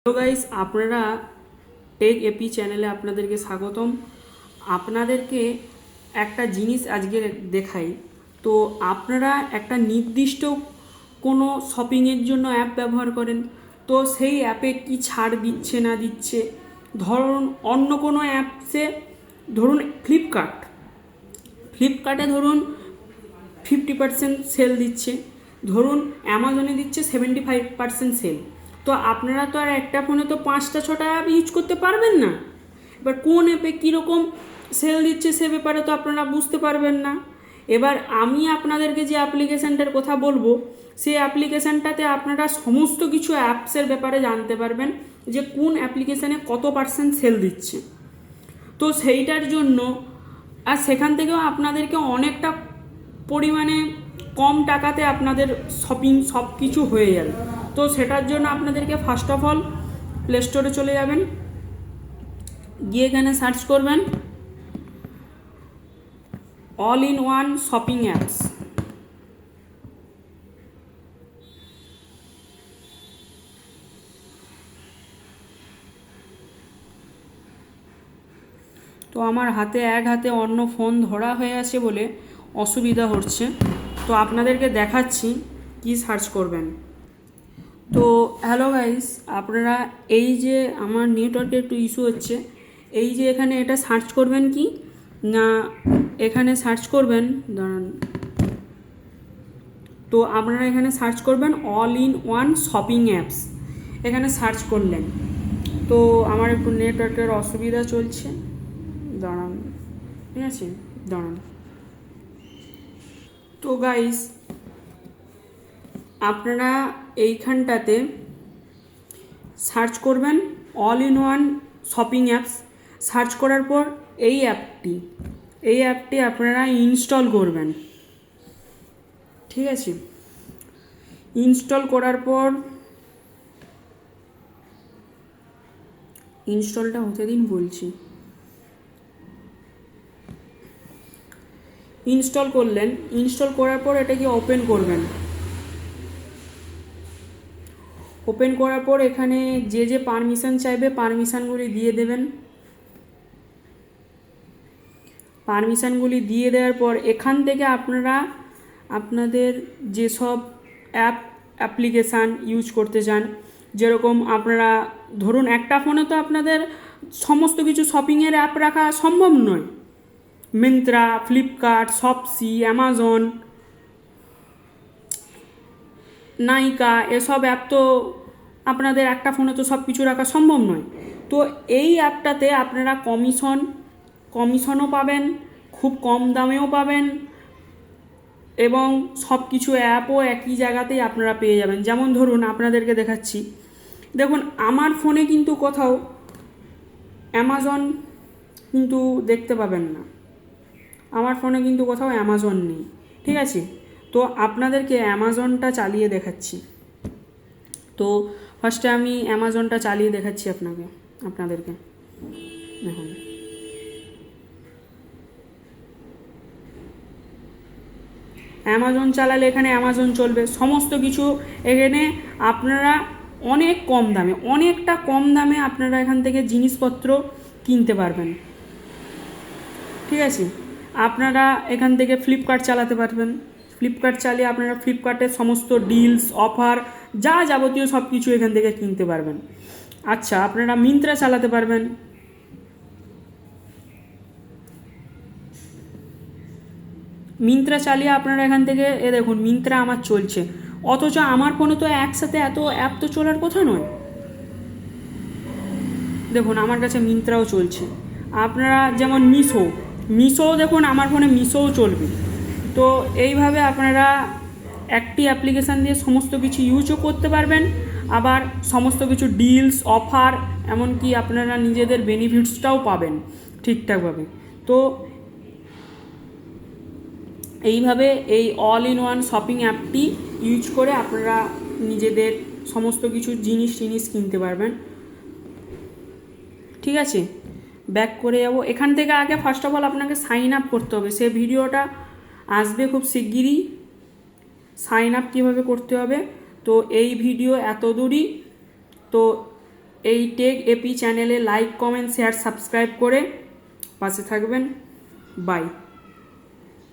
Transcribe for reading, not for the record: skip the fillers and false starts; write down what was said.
Hello guys, আপনারা take AP চ্যানেলে আপনাদেরকে স্বাগতম। আপনাদেরকে একটা জিনিস আজকে দেখাই। তো আপনারা একটা নির্দিষ্ট কোনো শপিংয়ের জন্য অ্যাপ ব্যবহার করেন, তো সেই অ্যাপে কি ছাড় দিচ্ছে না দিচ্ছে। ধরুন অন্য কোনো অ্যাপসে, ধরুন ফ্লিপকার্টে ধরুন 50% সেল দিচ্ছে, ধরুন অ্যামাজনে দিচ্ছে 75% সেল। তো আপনারা তো আর একটা ফোনে তো 5টা 6টা অ্যাপ ইউজ করতে পারবেন না। এবার কোন অ্যাপে কীরকম সেল দিচ্ছে সে ব্যাপারে তো আপনারা বুঝতে পারবেন না। এবার আমি আপনাদেরকে যে অ্যাপ্লিকেশানটার কথা বলবো, সেই অ্যাপ্লিকেশানটাতে আপনারা সমস্ত কিছু অ্যাপসের ব্যাপারে জানতে পারবেন যে কোন অ্যাপ্লিকেশানে কত পার্সেন্ট সেল দিচ্ছে। তো সেইটার জন্য আর সেখান থেকেও আপনাদেরকে অনেকটা পরিমাণে কম টাকাতে আপনাদের শপিং সব কিছু হয়ে যাবে। তো সেটার জন্য আপনাদেরকে ফার্স্ট অফ অল প্লে স্টোরে চলে যাবেন, গিয়ে এখানে সার্চ করবেন all in one shopping apps. তো আমার এক হাতে অন্য ফোন ধরা হয়ে আছে বলে অসুবিধা হচ্ছে, তো আপনাদেরকে দেখাচ্ছি কি সার্চ করবেন। তো হ্যালো গাইস, আপনারা এই যে আমার নেটওয়ার্কে একটু ইস্যু হচ্ছে, এই যে এখানে এটা সার্চ করবেন কি না, এখানে সার্চ করবেন, দাঁড়ান। তো আপনারা এখানে সার্চ করবেন all in one shopping apps, এখানে সার্চ করলেন। তো আমার একটু নেটওয়ার্কের অসুবিধা চলছে, দাঁড়ান, ঠিক আছে, দাঁড়ান। তো গাইস, আপনারা এইখানটাতে সার্চ করবেন all in one shopping apps. Search করার পর এই অ্যাপটি আপনারা ইনস্টল করবেন, ঠিক আছে। ইনস্টল করার পর ইনস্টলটা হতে দিন বলছি। ইনস্টল করলেন, ইনস্টল করার পর এটাকে ওপেন করবেন। ওপেন করার পর এখানে যে যে পারমিশন চাইবে পারমিশনগুলি দিয়ে দেবেন। পারমিশনগুলি দিয়ে দেওয়ার পর এখান থেকে আপনারা আপনাদের যেসব অ্যাপ্লিকেশান ইউজ করতে চান, যেরকম আপনারা ধরুন একটা ফোনে তো আপনাদের সমস্ত কিছু শপিংয়ের অ্যাপ রাখা সম্ভব নয়। মিন্ত্রা, ফ্লিপকার্ট, শপসি, অ্যামাজন, নাইকা, এসব অ্যাপ তো আপনাদের একটা ফোনে তো সব কিছু রাখা সম্ভব নয়। তো এই অ্যাপটাতে আপনারা কমিশনও পাবেন, খুব কম দামেও পাবেন, এবং সব কিছু অ্যাপও একই জায়গাতেই আপনারা পেয়ে যাবেন। যেমন ধরুন আপনাদেরকে দেখাচ্ছি, দেখুন আমার ফোনে কিন্তু কোথাও অ্যামাজন কিন্তু দেখতে পাবেন না, আমার ফোনে কিন্তু কোথাও অ্যামাজন নেই, ঠিক আছে। তো আপনাদেরকে অ্যামাজনটা চালিয়ে দেখাচ্ছি। তো ফার্স্টে আমি অ্যামাজনটা চালিয়ে দেখাচ্ছি আপনাদেরকে। দেখুন, অ্যামাজন চালালে এখানে অ্যামাজন চলবে, সমস্ত কিছু এখানে আপনারা অনেক কম দামে, অনেকটা কম দামে আপনারা এখান থেকে জিনিসপত্র কিনতে পারবেন, ঠিক আছে। আপনারা এখান থেকে ফ্লিপকার্ট চালাতে পারবেন, ফ্লিপকার্ট চালিয়ে আপনারা ফ্লিপকার্টের সমস্ত ডিলস, অফার, যা যাবতীয় সব কিছু এখান থেকে কিনতে পারবেন। আচ্ছা, আপনারা মিন্ত্রা চালাতে পারবেন, মিন্ত্রা চালিয়ে আপনারা এখান থেকে দেখুন মিন্ত্রা আমার চলছে, অথচ আমার ফোনে তো একসাথে এত অ্যাপ তো চলার কথা নয়। দেখুন আমার কাছে মিন্ত্রাও চলছে। আপনারা যেমন মিশো দেখুন আমার ফোনে মিশোও চলবে। তো এইভাবে আপনারা একটি অ্যাপ্লিকেশান দিয়ে সমস্ত কিছু ইউজও করতে পারবেন, আবার সমস্ত কিছু ডিলস, অফার, এমনকি আপনারা নিজেদের বেনিফিটসটাও পাবেন ঠিকঠাকভাবে। তো এইভাবে এই অল ইন ওয়ান শপিং অ্যাপটি ইউজ করে আপনারা নিজেদের সমস্ত কিছু জিনিস কিনতে পারবেন, ঠিক আছে। ব্যাক করে যাব, এখান থেকে আগে ফার্স্ট অফ অল আপনাকে সাইন আপ করতে হবে, সে ভিডিওটা আসবে খুব শিগগিরই, সাইন আপ কীভাবে করতে হবে। তো এই ভিডিও এত দূরই। তো এই টেক এপি চ্যানেলে লাইক কমেন্ট শেয়ার সাবস্ক্রাইব করে পাশে থাকবেন। বাই।